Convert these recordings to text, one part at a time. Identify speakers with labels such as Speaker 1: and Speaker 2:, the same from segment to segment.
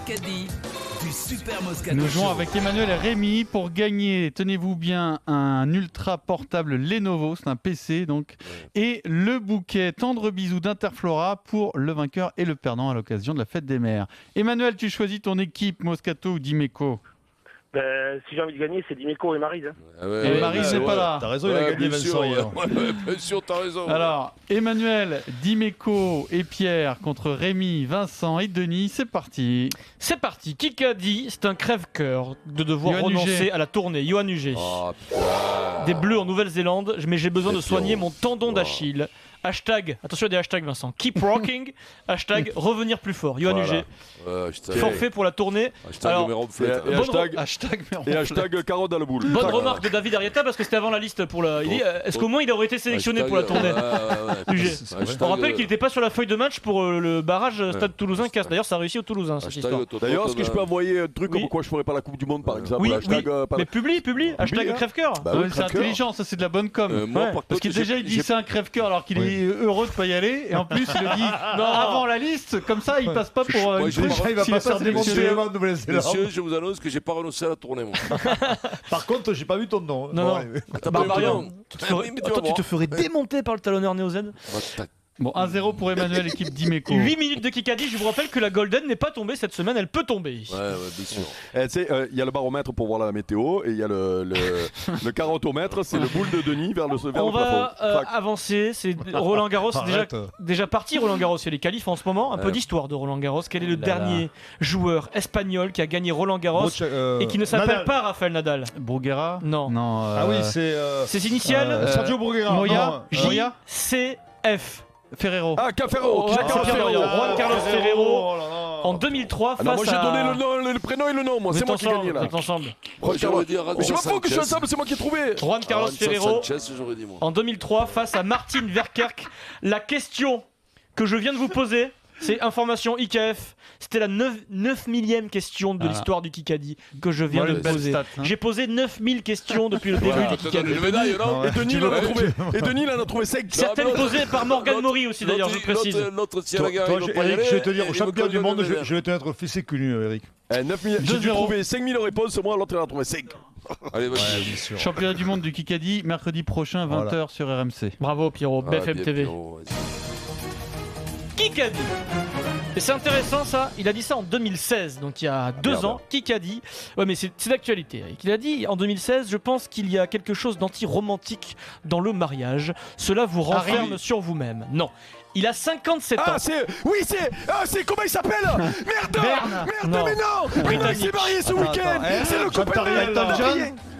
Speaker 1: Kikadi du Super Moscato
Speaker 2: Nous jouons
Speaker 1: Show.
Speaker 2: avec Emmanuel et Rémi pour gagner, tenez-vous bien, un ultra portable Lenovo, c'est un PC donc, et le bouquet Tendre Bisous d'Interflora pour le vainqueur et le perdant à l'occasion de la fête des mères. Emmanuel, tu choisis ton équipe, Moscato ou Dimeco?
Speaker 3: Si j'ai envie de gagner, c'est Dimeco et Maryse.
Speaker 2: Et Maryse n'est pas là.
Speaker 4: T'as raison, il a gagné Vincent hier.
Speaker 5: Bien sûr, t'as raison.
Speaker 2: Alors, Emmanuel, Dimeco et Pierre contre Rémi, Vincent et Denis, c'est parti.
Speaker 6: C'est parti. Kikadi, c'est un crève-cœur de devoir
Speaker 2: Johan
Speaker 6: renoncer
Speaker 2: Huget.
Speaker 6: à la tournée. Johan Huget.
Speaker 5: Oh, putain.
Speaker 6: Des Bleus en Nouvelle-Zélande, mais j'ai besoin de
Speaker 5: C'est
Speaker 6: soigner
Speaker 5: dur.
Speaker 6: mon tendon d'Achille. Hashtag, attention à des hashtags Vincent, keep rocking, hashtag revenir plus fort. Johan
Speaker 5: Voilà.
Speaker 6: Huget,
Speaker 5: Hashtag,
Speaker 6: forfait pour la tournée.
Speaker 5: hashtag numéro de flûte.
Speaker 4: Et
Speaker 6: Bonne
Speaker 4: hashtag,
Speaker 2: mais
Speaker 4: et hashtag carotte dans le boule.
Speaker 6: Bonne remarque de David Arrieta parce que c'était avant la liste pour la. Il dit, est-ce qu'au moins il aurait été sélectionné pour la tournée Huget.
Speaker 5: Hashtag,
Speaker 6: On rappelle qu'il n'était pas sur la feuille de match pour le barrage Stade Toulousain-Casse. D'ailleurs, ça a réussi au Toulousain cette histoire.
Speaker 4: D'ailleurs, est-ce que je peux envoyer un truc
Speaker 6: Oui.
Speaker 4: pourquoi je ferais pas la Coupe du Monde par exemple?
Speaker 6: Oui,
Speaker 4: Hashtag, pas
Speaker 6: mais publie, hashtag
Speaker 4: hein.
Speaker 6: crève-cœur.
Speaker 4: Bah
Speaker 2: Ouais,
Speaker 4: oui,
Speaker 2: c'est
Speaker 4: crève-cœur.
Speaker 2: intelligent, ça c'est de la bonne com.
Speaker 5: Moi,
Speaker 6: Ouais.
Speaker 5: par
Speaker 2: Parce
Speaker 5: contre,
Speaker 2: qu'il déjà il dit c'est un crève-cœur alors qu'il est heureux de pas y aller et en plus il le dit avant la liste, comme ça il passe pas pour
Speaker 5: Moi,
Speaker 2: une
Speaker 5: je-
Speaker 2: couche
Speaker 5: déjà,
Speaker 4: il va
Speaker 2: s'il
Speaker 4: pas
Speaker 2: est
Speaker 4: faire démonter
Speaker 2: sélectionné.
Speaker 4: avant de Nouvelle-Zélande.
Speaker 5: Monsieur, je vous annonce que j'ai pas renoncé à la tournée, moi.
Speaker 4: Par contre, j'ai pas vu ton nom.
Speaker 6: Non,
Speaker 4: Bon,
Speaker 6: non.
Speaker 4: allez.
Speaker 5: T'as
Speaker 6: Bah,
Speaker 5: pas eu
Speaker 6: Marion,
Speaker 5: ton nom.
Speaker 6: tu te ferais-
Speaker 5: Oui, mais tu vas
Speaker 6: Attends, tu te
Speaker 5: voir.
Speaker 6: ferais démonter par le talonneur Néo-Z.
Speaker 2: Bon, 1-0 pour Emmanuel, équipe Dimeco.
Speaker 6: 8 minutes de Kikadi, je vous rappelle que la Golden n'est pas tombée cette semaine, elle peut tomber.
Speaker 5: Ouais, bien sûr.
Speaker 4: Tu sais, il y a le baromètre pour voir la météo et il y a le carottomètre, c'est le boule de Denis vers le
Speaker 6: On va
Speaker 4: plafond. Crac.
Speaker 6: avancer, c'est Roland Garros, c'est
Speaker 4: Arrête.
Speaker 6: déjà parti Roland Garros, il y a les qualifs en ce moment, un peu d'histoire de Roland Garros. Quel est le dernier joueur espagnol qui a gagné Roland Garros et qui ne s'appelle
Speaker 4: Nadal.
Speaker 6: pas Raphaël Nadal?
Speaker 2: Bruguera
Speaker 6: Non.
Speaker 2: Non.
Speaker 4: Ah oui, c'est
Speaker 6: Ses initiales
Speaker 4: Sergio Bruguera.
Speaker 2: Moya.
Speaker 4: Non,
Speaker 2: Moya.
Speaker 6: JCF.
Speaker 2: Ferrero.
Speaker 4: Ah, Cafero.
Speaker 6: Oh, Juan Carlos Ferrero.
Speaker 4: Oh là là.
Speaker 6: En 2003,
Speaker 4: Ah non, moi
Speaker 6: face
Speaker 4: j'ai
Speaker 6: à...
Speaker 4: donné le nom, le prénom et le nom, moi
Speaker 6: Vous
Speaker 4: c'est
Speaker 6: êtes
Speaker 4: moi qui ai
Speaker 6: ensemble,
Speaker 4: gagné là.
Speaker 6: vous êtes ensemble.
Speaker 5: Moi, j'aurais dit Randy
Speaker 4: Mais je m'en fous que je suis
Speaker 5: Sanchez.
Speaker 4: ensemble, c'est moi qui ai trouvé.
Speaker 6: Juan Carlos
Speaker 5: Randy
Speaker 6: Ferrero.
Speaker 5: Sanchez, j'aurais dit, moi.
Speaker 6: En 2003, face à Martin Verkerk. La question que je viens de vous poser, c'est information IKF. C'était la 9 millième question de l'histoire du Kikadi que je viens
Speaker 2: Voilà
Speaker 6: de
Speaker 2: une belle
Speaker 6: poser.
Speaker 2: stat, hein.
Speaker 6: J'ai posé 9000 questions depuis le début
Speaker 5: Voilà,
Speaker 6: du
Speaker 5: te donne
Speaker 6: Kikadi.
Speaker 5: une médaille, non
Speaker 4: Et Denis, il en a trouvé. Et Denis, il en a trouvé 5.
Speaker 6: Certaines posées par Morgan Mori aussi d'ailleurs, je précise.
Speaker 5: L'autre, si elle a gagné,
Speaker 4: Toi,
Speaker 5: il va pas y
Speaker 4: Eric,
Speaker 5: aller,
Speaker 4: je vais te dire,
Speaker 5: et
Speaker 4: au
Speaker 5: il
Speaker 4: championnat
Speaker 5: me
Speaker 4: du monde,
Speaker 5: donne
Speaker 4: je vais te mettre fessé cul nu, Eric. 9 000, j'ai
Speaker 2: 2-0.
Speaker 4: dû trouver 5 000 réponses, moi, l'autre, il en a trouvé 5.
Speaker 5: Allez, vas-y.
Speaker 2: Championnat du monde du Kikadi, mercredi prochain, 20h sur RMC.
Speaker 6: Bravo Pierrot,
Speaker 5: Ah,
Speaker 6: BFM
Speaker 5: bien,
Speaker 6: TV.
Speaker 5: Pierrot, vas-y.
Speaker 6: Kikadi. Et c'est intéressant ça, il a dit ça en 2016, donc il y a 2
Speaker 5: merde.
Speaker 6: ans, Kikadi. Ouais mais c'est d'actualité, Eric. Il a dit en 2016, je pense qu'il y a quelque chose d'anti-romantique dans le mariage. Cela vous renferme sur vous-même. Non. Il a 57 ans.
Speaker 4: Ah, c'est. Oui, c'est. Ah, c'est. Comment il s'appelle? Merde!
Speaker 2: Berne.
Speaker 4: Merde,
Speaker 6: Non.
Speaker 4: mais non!
Speaker 6: Britannique.
Speaker 4: Il s'est marié ce week-end! C'est le copain de
Speaker 2: Elton John.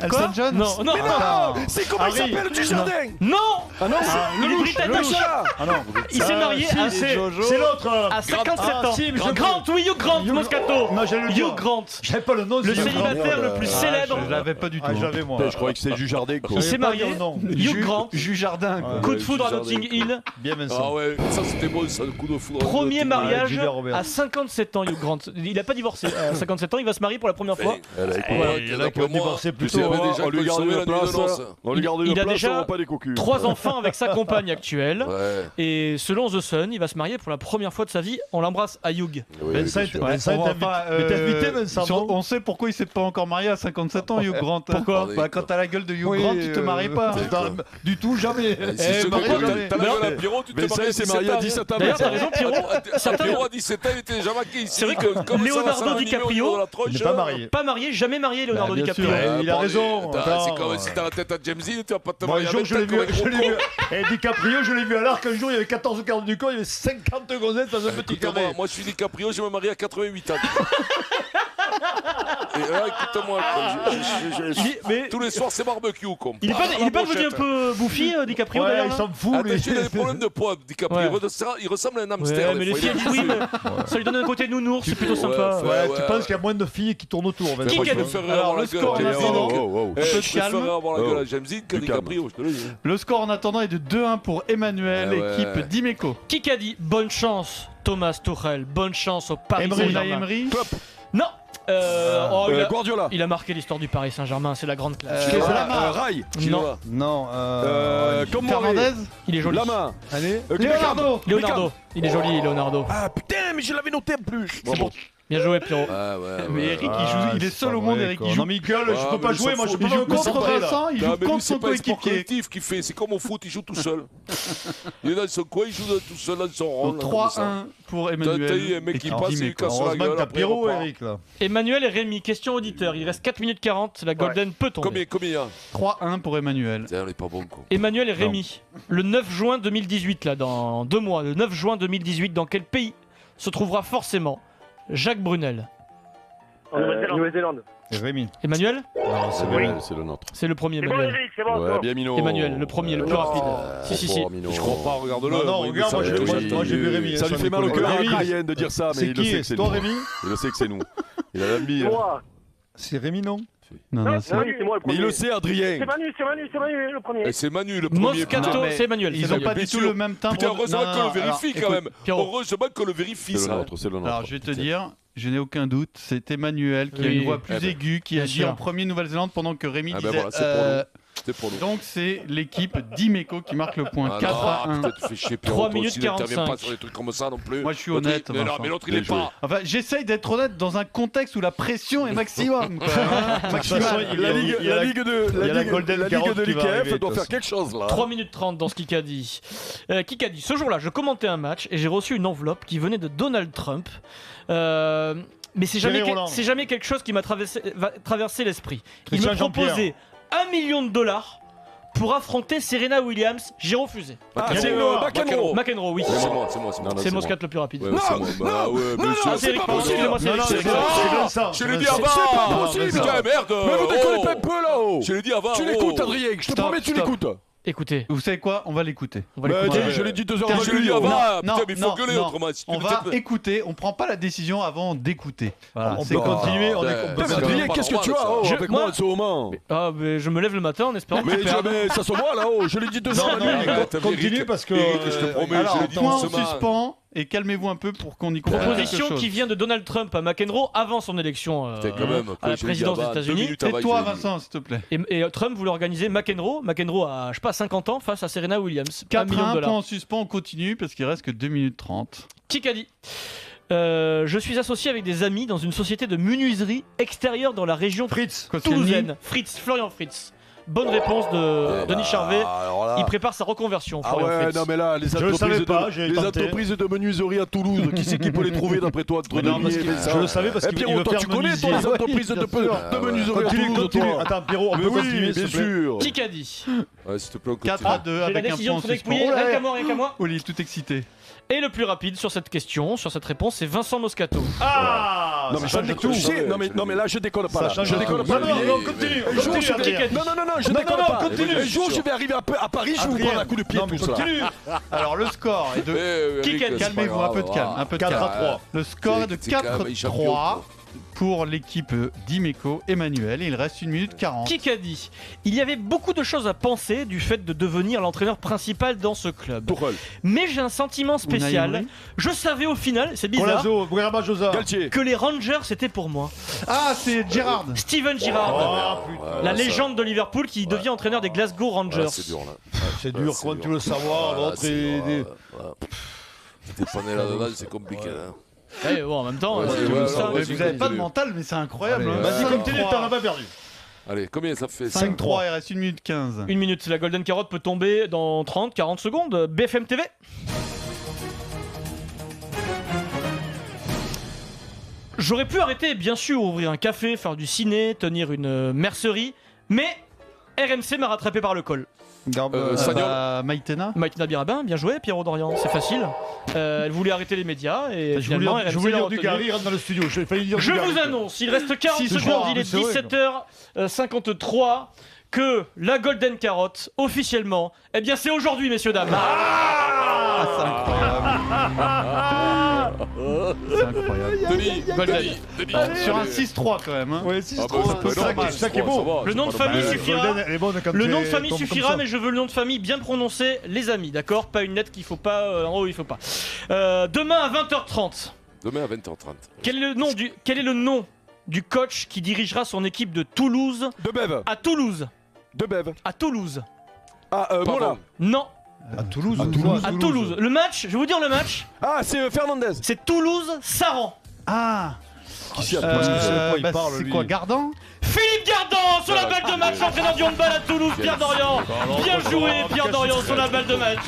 Speaker 6: Quoi
Speaker 2: Elton John.
Speaker 6: Non, non,
Speaker 4: Mais
Speaker 6: non,
Speaker 4: non! C'est comment il
Speaker 2: Harry.
Speaker 4: s'appelle du jardin?
Speaker 6: non.
Speaker 4: Ah non,
Speaker 6: Il est britannique.
Speaker 4: Ah non,
Speaker 6: Il s'est marié à,
Speaker 4: c'est l'autre!
Speaker 6: à 57 ans.
Speaker 4: si, mais je-
Speaker 6: Grant, oui, Hugh Grant, Moscato.
Speaker 4: Non, j'allais le
Speaker 6: Hugh
Speaker 4: dire.
Speaker 6: Grant,
Speaker 4: J'avais pas le nom,
Speaker 6: le
Speaker 4: c'est
Speaker 6: célibataire le plus célèbre.
Speaker 2: Je l'avais pas du tout.
Speaker 4: Ah, j'avais moi. Je croyais que c'était Jujardin.
Speaker 6: Il s'est marié. Hugh Grant,
Speaker 2: Jujardin. quoi.
Speaker 6: coup de foudre à Notting Hill.
Speaker 4: Bien
Speaker 5: Ah
Speaker 4: Vincent.
Speaker 5: ouais, ça c'était beau, ça, le coup de foudre.
Speaker 6: Premier mariage
Speaker 4: Julia Roberts.
Speaker 6: à 57 ans, Hugh Grant. Il n'a pas divorcé. À 57 ans, il va se marier pour la première fois.
Speaker 4: Il y en a qui ont divorcé plus
Speaker 5: il y
Speaker 4: tôt.
Speaker 5: avait des gens
Speaker 4: On
Speaker 5: qui
Speaker 4: lui
Speaker 5: ont
Speaker 4: garde
Speaker 5: sauvé
Speaker 4: une
Speaker 5: la nuit de
Speaker 4: place.
Speaker 5: noces.
Speaker 4: On lui garde
Speaker 6: Il
Speaker 4: une
Speaker 6: a
Speaker 4: place,
Speaker 6: déjà
Speaker 4: on pas des cocus.
Speaker 6: 3 enfants avec sa compagne actuelle.
Speaker 5: Ouais.
Speaker 6: Et selon The Sun, il va se marier pour la première fois de sa vie. On l'embrasse à Hugh.
Speaker 5: Oui,
Speaker 4: Vincent,
Speaker 5: bien sûr.
Speaker 4: Vincent,
Speaker 2: On va pas,
Speaker 4: mais t'es invité, Vincent,
Speaker 2: sur-
Speaker 4: non?
Speaker 2: on sait pourquoi il s'est pas encore marié à 57 ans, Hugh Grant.
Speaker 6: Pourquoi
Speaker 2: Bah, quand t'as la gueule de Hugh
Speaker 4: Oui,
Speaker 2: Grant, tu te maries pas.
Speaker 4: Du tout, jamais.
Speaker 5: Si je te
Speaker 2: Marie,
Speaker 5: dis,
Speaker 2: jamais.
Speaker 5: t'as la gueule à Pierrot, tu te
Speaker 4: Vincent,
Speaker 5: maries
Speaker 4: il s'est marié à 17 ans.
Speaker 6: D'ailleurs, t'as raison, Pierrot. Certains-
Speaker 5: Pierrot à 17 ans, il était déjà maquillé.
Speaker 6: C'est vrai que Leonardo DiCaprio,
Speaker 4: Il n'est pas marié.
Speaker 6: pas marié, jamais marié, Leonardo
Speaker 2: Bah, bien
Speaker 6: DiCaprio.
Speaker 2: sûr.
Speaker 4: Il a raison.
Speaker 5: C'est
Speaker 4: Attends.
Speaker 5: comme si t'as la tête à James Dean, tu vas pas te
Speaker 4: Moi,
Speaker 5: marier
Speaker 4: un jour,
Speaker 5: avec
Speaker 4: je l'ai
Speaker 5: tête
Speaker 4: vu.
Speaker 5: comme un
Speaker 4: Je
Speaker 5: gros
Speaker 4: l'ai vu.
Speaker 5: con.
Speaker 4: Et DiCaprio, je l'ai vu à l'arc un jour, il y avait 14 quarts du corps, il y avait 50 gonzesses dans un petit carré.
Speaker 5: Écoute-moi, moi je suis DiCaprio, je me marie à 88 ans. Et là, écoute-moi,
Speaker 6: Mais
Speaker 5: tous les soirs c'est barbecue, con.
Speaker 6: il est pas devenu un peu bouffi, DiCaprio
Speaker 4: Ouais,
Speaker 6: d'ailleurs
Speaker 4: il
Speaker 6: là
Speaker 4: s'en fout.
Speaker 5: Attends, il a des problèmes de poids, DiCaprio.
Speaker 6: Ouais.
Speaker 5: Il ressemble à un hamster.
Speaker 6: Ouais, mais les filles elles disent oui, mais ça lui donne un côté nounours, c'est plutôt sympa.
Speaker 5: Ouais,
Speaker 4: Ouais,
Speaker 5: ouais,
Speaker 4: tu penses qu'il y a moins de filles qui tournent autour. Vincent.
Speaker 6: Qui
Speaker 5: Moi, je
Speaker 6: gagne
Speaker 5: préférerais
Speaker 2: Alors,
Speaker 5: avoir
Speaker 2: le
Speaker 5: la gueule
Speaker 2: score,
Speaker 5: à
Speaker 2: en
Speaker 5: James
Speaker 2: attendant.
Speaker 5: Dean.
Speaker 2: peu
Speaker 5: Je
Speaker 2: de
Speaker 5: préférerais
Speaker 2: calme.
Speaker 5: avoir la gueule à James Dean que
Speaker 4: Du calme.
Speaker 5: DiCaprio, je te le dis.
Speaker 2: Le score en attendant est de 2-1 pour Emmanuel,
Speaker 5: Ouais, ouais.
Speaker 2: équipe Dimeco.
Speaker 6: Kikadi, bonne chance, Thomas Tuchel, bonne chance au Paris
Speaker 2: Unai
Speaker 6: Saint-Germain.
Speaker 2: Emery.
Speaker 6: Non,
Speaker 4: Guardiola.
Speaker 6: il a marqué l'histoire du Paris Saint-Germain, c'est la grande classe.
Speaker 4: Rail.
Speaker 6: Non,
Speaker 4: Non. Comme
Speaker 2: Fernandez.
Speaker 6: il est joli.
Speaker 4: Lama. Allez.
Speaker 6: Leonardo, Il est joli, Leonardo.
Speaker 4: Ah putain, mais je l'avais noté en plus.
Speaker 5: Bravo.
Speaker 6: Bien joué, Pierrot.
Speaker 2: Mais Eric, il est seul au monde, Eric. Il joue
Speaker 7: Non, Michael, je peux pas jouer, moi je peux
Speaker 2: il
Speaker 7: pas
Speaker 2: joue
Speaker 7: me
Speaker 2: contre
Speaker 7: concentrer là.
Speaker 2: Vincent, il
Speaker 5: Non,
Speaker 2: joue
Speaker 5: mais lui,
Speaker 2: contre
Speaker 5: c'est
Speaker 2: son
Speaker 5: pas un sport
Speaker 2: coéquipier.
Speaker 5: collectif qu'il fait, c'est comme au foot, il joue tout seul. Il est dans son coin, il joue tout seul dans son rôle.
Speaker 2: Donc 3-1 pour Emmanuel.
Speaker 5: T'as eu un mec qui
Speaker 2: et
Speaker 5: passe, il
Speaker 2: Dimeco.
Speaker 5: casse la
Speaker 7: Heureusement
Speaker 5: gueule.
Speaker 7: que t'as
Speaker 5: après,
Speaker 7: Pierrot,
Speaker 5: il repart.
Speaker 7: Eric là.
Speaker 6: Emmanuel et Rémi, question auditeur. Il reste 4 minutes 40, la Golden peut tomber.
Speaker 5: Combien il y a
Speaker 2: 3-1 pour Emmanuel.
Speaker 5: Putain, on est pas bon, quoi.
Speaker 6: Emmanuel et Rémi, le 9 juin 2018, là, dans 2 mois, le 9 juin 2018, dans quel pays se trouvera forcément Jacques Brunel?
Speaker 3: En Nouvelle-Zélande.
Speaker 7: Et Rémi.
Speaker 6: Emmanuel?
Speaker 7: Non, c'est
Speaker 4: Oui,
Speaker 7: vrai.
Speaker 4: c'est le nôtre.
Speaker 6: C'est le premier,
Speaker 3: C'est bon,
Speaker 6: Emmanuel.
Speaker 3: Eric, c'est bon.
Speaker 4: Ouais, bien Mino.
Speaker 6: Emmanuel, le premier, le plus rapide. Si.
Speaker 5: Je crois pas, regarde-le.
Speaker 7: Non, non,
Speaker 5: Moi, il
Speaker 7: regarde,
Speaker 5: me
Speaker 7: moi
Speaker 5: semble que
Speaker 7: j'ai vu Rémi.
Speaker 4: Ça lui fait mal au cœur à
Speaker 7: Rémi,
Speaker 4: Ryan de dire ça, mais
Speaker 7: c'est
Speaker 4: il le sait
Speaker 7: qui?
Speaker 4: que c'est
Speaker 7: C'est toi,
Speaker 4: nous.
Speaker 7: Rémi?
Speaker 4: Il le sait que c'est nous. Il a l'envie.
Speaker 3: Moi.
Speaker 7: C'est Rémi, non?
Speaker 2: Non,
Speaker 3: Non,
Speaker 2: non,
Speaker 3: c'est Manu, c'est moi le
Speaker 4: Mais
Speaker 3: premier.
Speaker 4: il le sait, Adrien.
Speaker 3: C'est Manu le premier.
Speaker 5: Et c'est Manu le premier.
Speaker 6: Moscato,
Speaker 2: Non, mais
Speaker 6: c'est Emmanuel.
Speaker 2: Ils
Speaker 6: c'est
Speaker 2: ont
Speaker 6: Emmanuel.
Speaker 2: pas du tout
Speaker 5: sûr.
Speaker 2: le même timbre.
Speaker 5: Putain, heureusement
Speaker 2: Non,
Speaker 5: qu'on le
Speaker 2: non,
Speaker 5: vérifie
Speaker 2: alors,
Speaker 5: quand même.
Speaker 6: Pierrot.
Speaker 5: Heureusement qu'on le vérifie,
Speaker 4: C'est le
Speaker 5: ça.
Speaker 4: nôtre, c'est le nôtre.
Speaker 2: Alors je vais te dire, je n'ai aucun doute, c'est Emmanuel qui a
Speaker 6: Oui.
Speaker 2: une voix plus
Speaker 5: Eh ben,
Speaker 2: aiguë, qui a
Speaker 6: bien
Speaker 2: dit
Speaker 6: sûr.
Speaker 2: en premier Nouvelle-Zélande pendant que Rémi
Speaker 5: Ah ben
Speaker 2: disait.
Speaker 5: voilà, c'est pour nous. C'était pour nous.
Speaker 2: Donc c'est l'équipe d'Imeco qui marque le point.
Speaker 5: Ah
Speaker 2: 4-1.
Speaker 5: non, putain, tu fais chier,
Speaker 6: 3
Speaker 5: Pierrot. Toi
Speaker 6: minutes
Speaker 5: aussi, n'interviens
Speaker 6: 45.
Speaker 5: pas sur des trucs comme ça non plus.
Speaker 2: Moi je suis
Speaker 5: L'autre,
Speaker 2: honnête.
Speaker 5: Mais non,
Speaker 2: Vincent.
Speaker 5: mais l'autre, il
Speaker 4: Bien
Speaker 5: est
Speaker 4: joué.
Speaker 5: pas.
Speaker 2: Enfin, j'essaye d'être honnête dans un contexte où la pression est maximum. Quoi, hein. Maximal.
Speaker 4: La Ligue de l'IKF doit
Speaker 7: faire
Speaker 4: faire quelque chose là.
Speaker 6: 3 minutes 30 dans ce Kikadi. Kikadi, ce jour-là, je commentais un match et j'ai reçu une enveloppe qui venait de Donald Trump. Mais c'est jamais,
Speaker 7: Thierry Roland.
Speaker 6: c'est jamais quelque chose qui m'a traversé l'esprit. Il
Speaker 7: Christian
Speaker 6: me
Speaker 7: Jean-Pierre.
Speaker 6: proposait $1 million pour affronter Serena Williams. J'ai refusé.
Speaker 4: Ah, c'est
Speaker 5: McEnroe.
Speaker 6: McEnroe, oui.
Speaker 5: C'est moi.
Speaker 6: C'est Moscat le plus rapide.
Speaker 5: Ouais, c'est moi. Bah ouais, bien sûr.
Speaker 6: Ah, c'est Eric, pardon,
Speaker 5: possible.
Speaker 6: excusez-moi, c'est
Speaker 7: Non,
Speaker 6: Eric.
Speaker 7: non,
Speaker 6: c'est
Speaker 7: c'est
Speaker 6: Eric.
Speaker 7: bien ça.
Speaker 5: Je l'ai dit
Speaker 7: C'est
Speaker 5: avant.
Speaker 7: pas
Speaker 4: possible.
Speaker 5: Putain, merde.
Speaker 4: Mais vous déconnez
Speaker 5: Oh.
Speaker 4: pas un peu là-haut.
Speaker 5: Je l'ai dit avant.
Speaker 4: Tu
Speaker 5: oh.
Speaker 4: l'écoutes, Adrien. Je te
Speaker 2: Stop,
Speaker 4: promets, tu
Speaker 2: stop.
Speaker 4: l'écoutes.
Speaker 6: Écoutez,
Speaker 2: Vous savez quoi? On va l'écouter.
Speaker 6: on va
Speaker 4: Bah,
Speaker 6: l'écouter.
Speaker 4: dis, je l'ai dit 2 heures
Speaker 5: Je
Speaker 4: avant.
Speaker 5: l'ai dit
Speaker 2: Non,
Speaker 5: avant.
Speaker 2: non,
Speaker 5: Putain, mais il faut
Speaker 2: non,
Speaker 5: gueuler
Speaker 2: non.
Speaker 5: autrement. Si tu
Speaker 2: On
Speaker 5: le
Speaker 2: va
Speaker 5: fais-
Speaker 2: écouter, on prend pas la décision avant d'écouter. Voilà,
Speaker 7: On
Speaker 2: c'est
Speaker 7: peut
Speaker 2: comme ça.
Speaker 7: continuer, on est
Speaker 5: Putain,
Speaker 7: complètement-
Speaker 5: c'est
Speaker 4: Adrien,
Speaker 5: pas
Speaker 4: qu'est-ce que tu
Speaker 5: normal,
Speaker 4: as oh,
Speaker 6: ça.
Speaker 4: avec
Speaker 6: Moi-
Speaker 4: moi en ce moment?
Speaker 6: Ah, mais je me lève le matin en espérant que
Speaker 4: Mais
Speaker 6: tu perdes.
Speaker 4: jamais, ça se voit là-haut. Je l'ai dit 2 heures
Speaker 7: Non,
Speaker 4: avant.
Speaker 7: non,
Speaker 5: Arrête,
Speaker 7: mais continue
Speaker 5: Eric.
Speaker 7: parce que.
Speaker 5: Eric, je te promets,
Speaker 2: Alors,
Speaker 5: je l'ai dit
Speaker 2: point en
Speaker 5: doucement.
Speaker 2: suspens et calmez-vous un peu pour qu'on y comprenne quelque
Speaker 6: Proposition
Speaker 2: chose.
Speaker 6: qui vient de Donald Trump à McEnroe avant son élection
Speaker 5: Putain, quand même.
Speaker 6: à la présidence des États-Unis.
Speaker 2: Tais-toi, Vincent, s'il te plaît.
Speaker 6: Et Trump voulait organiser McEnroe. McEnroe a, je sais pas, 50 ans face à Serena Williams. 1 million de
Speaker 2: 4-1, point
Speaker 6: dollars.
Speaker 2: en suspens, on continue parce qu'il reste que 2 minutes 30.
Speaker 6: Kikadi. Je suis associé avec des amis dans une société de menuiserie extérieure dans la région
Speaker 7: Fritz.
Speaker 6: toulousaine. Fritz, Florian Fritz. Bonne réponse de Denis Charvet. Il prépare sa reconversion,
Speaker 4: Ah
Speaker 6: Florian
Speaker 4: ouais,
Speaker 6: Fritz.
Speaker 4: non mais là, les
Speaker 7: Je le savais
Speaker 4: entreprises
Speaker 7: pas,
Speaker 4: de,
Speaker 7: j'ai
Speaker 4: les
Speaker 7: tenté.
Speaker 4: entreprises de menuiserie à Toulouse, qui c'est qui peut les trouver d'après toi entre
Speaker 7: Non, parce
Speaker 4: Denis
Speaker 7: que
Speaker 4: et Vincent
Speaker 7: je le savais parce
Speaker 4: Eh,
Speaker 7: qu'il
Speaker 4: Pierrot,
Speaker 7: veut
Speaker 4: toi
Speaker 7: faire
Speaker 4: tu connais
Speaker 7: menuisier.
Speaker 4: toi les entreprises
Speaker 7: Oui,
Speaker 4: de
Speaker 7: bien sûr.
Speaker 4: de menuiserie à
Speaker 7: Continue,
Speaker 4: Toulouse,
Speaker 7: continue.
Speaker 4: toi.
Speaker 7: Attends, Pierrot, on
Speaker 4: Mais
Speaker 7: peut
Speaker 4: oui,
Speaker 7: continuer, s'il
Speaker 4: bien
Speaker 7: te plaît.
Speaker 4: sûr.
Speaker 6: Kikadi.
Speaker 5: Ouais, s'il te plaît, on
Speaker 2: 4
Speaker 5: continue.
Speaker 2: à 2
Speaker 6: J'ai la
Speaker 2: avec un point
Speaker 6: décision
Speaker 2: en
Speaker 6: de Frédéric
Speaker 2: suspens.
Speaker 6: Pouillet.
Speaker 2: Oh là
Speaker 6: Rien
Speaker 2: là,
Speaker 6: qu'à moi, rien qu'à moi.
Speaker 2: Oli est tout excité.
Speaker 6: Et le plus rapide sur cette question, sur cette réponse, c'est Vincent Moscato.
Speaker 7: Ah
Speaker 4: Non mais ça
Speaker 7: change
Speaker 4: déconne.
Speaker 7: tout.
Speaker 4: Non mais là je déconne pas.
Speaker 7: Ça
Speaker 4: là.
Speaker 7: change
Speaker 4: Je
Speaker 7: tout.
Speaker 4: déconne pas.
Speaker 7: Non, non, non, continue,
Speaker 4: Un jour,
Speaker 7: continue,
Speaker 4: je vais-
Speaker 7: Adrien.
Speaker 4: Non, je
Speaker 7: Non,
Speaker 4: déconne
Speaker 7: non,
Speaker 4: pas.
Speaker 7: continue.
Speaker 4: Un jour, je vais arriver à Paris, je vais vous
Speaker 7: Adrien.
Speaker 4: prendre un coup de pied
Speaker 7: Non, mais
Speaker 4: tous là.
Speaker 7: continue.
Speaker 2: Alors le score est de... Calmez-vous, un peu de calme. Un peu de
Speaker 7: 4 à
Speaker 2: calme.
Speaker 7: 3.
Speaker 2: Le score est de
Speaker 5: C'est quand même un champion,
Speaker 2: 4-3 pour l'équipe d'Imeco Emmanuel. Il reste 1 minute 40.
Speaker 6: Kikadi. Il y avait beaucoup de choses à penser du fait de devenir l'entraîneur principal dans ce club.
Speaker 4: Tourelle,
Speaker 6: Mais j'ai un sentiment spécial.
Speaker 2: Unai Emery.
Speaker 6: Je savais au final, c'est bizarre,
Speaker 7: Golazo, Guerra Josa.
Speaker 4: Galtier.
Speaker 6: que les Rangers c'était pour moi.
Speaker 2: Ah, c'est Gérard.
Speaker 6: Steven Gerrard,
Speaker 7: Oh putain.
Speaker 6: la légende de Liverpool qui devient entraîneur des Glasgow Rangers.
Speaker 5: C'est dur là.
Speaker 7: C'est dur,
Speaker 5: c'est
Speaker 7: comment
Speaker 5: dur.
Speaker 7: tu veux le savoir, l'autre est.
Speaker 5: T'es pas né là-dedans, c'est compliqué. hein.
Speaker 6: Ouais, bon, en même temps,
Speaker 5: Ouais,
Speaker 6: si
Speaker 5: c'est-
Speaker 6: tu
Speaker 5: ouais,
Speaker 6: veux
Speaker 5: ouais,
Speaker 6: ça.
Speaker 5: ouais,
Speaker 2: Vous n'avez pas de mental, mais c'est incroyable.
Speaker 7: Allez,
Speaker 2: hein.
Speaker 7: Vas-y,
Speaker 2: 5-3.
Speaker 7: continue, t'en as pas perdu.
Speaker 5: Allez, combien ça fait
Speaker 2: 5-3, il reste 1 minute 15.
Speaker 6: Une minute, la Golden Carotte peut tomber dans 30-40 secondes. BFM TV. J'aurais pu arrêter, bien sûr, ouvrir un café, faire du ciné, tenir une mercerie, mais RMC m'a rattrapé par le col.
Speaker 5: Sagnol.
Speaker 2: Maïtena.
Speaker 6: Maïtina Birabin, bien joué, Pierrot Dorian, c'est facile. Elle voulait arrêter les médias et finalement RMC
Speaker 7: Je voulais
Speaker 6: l'a
Speaker 7: dire du
Speaker 6: retenu.
Speaker 7: Gary, rentre dans le studio. J'ai failli dire
Speaker 6: Je
Speaker 7: du Gary.
Speaker 6: vous annonce, il reste 40
Speaker 7: Si,
Speaker 6: secondes, il est
Speaker 7: c'est vrai,
Speaker 6: 17h53, que la Golden Carotte, officiellement, eh bien c'est aujourd'hui, messieurs, dames.
Speaker 2: Ah, c'est incroyable. C'est incroyable.
Speaker 5: Denis, Denis.
Speaker 2: Sur un 6-3 quand même. Hein.
Speaker 7: Ouais, 6
Speaker 5: Ah bah,
Speaker 7: 3
Speaker 5: c'est pas
Speaker 7: c'est ça qui est beau.
Speaker 6: Le nom de famille suffira.
Speaker 7: Golden, elle est bonne quand
Speaker 6: Le
Speaker 7: tu
Speaker 6: nom de
Speaker 7: es-
Speaker 6: famille
Speaker 7: comme
Speaker 6: suffira,
Speaker 7: ça.
Speaker 6: mais je veux le nom de famille bien prononcé, les amis, d'accord? Pas une lettre qu'il faut pas, en haut il faut pas. Demain à 20h30,
Speaker 5: Demain à 20h30.
Speaker 6: quel est le nom du coach qui dirigera son équipe de Toulouse
Speaker 4: De Bève.
Speaker 6: à Toulouse?
Speaker 4: De Bève.
Speaker 6: À Toulouse.
Speaker 4: Ah, Mola.
Speaker 5: Pardon.
Speaker 6: Non,
Speaker 7: À Toulouse.
Speaker 6: À Toulouse. Le match, je vais vous dire le match,
Speaker 4: Ah, c'est Fernandez.
Speaker 6: c'est Toulouse-Saran.
Speaker 2: Ah
Speaker 4: Qui c'est
Speaker 2: c'est quoi, Gardan?
Speaker 6: Philippe Gardan sur la balle de match, entraîneur du handball à Toulouse, Pierre Dorian. Bien joué, Pierre Dorian sur la balle de match.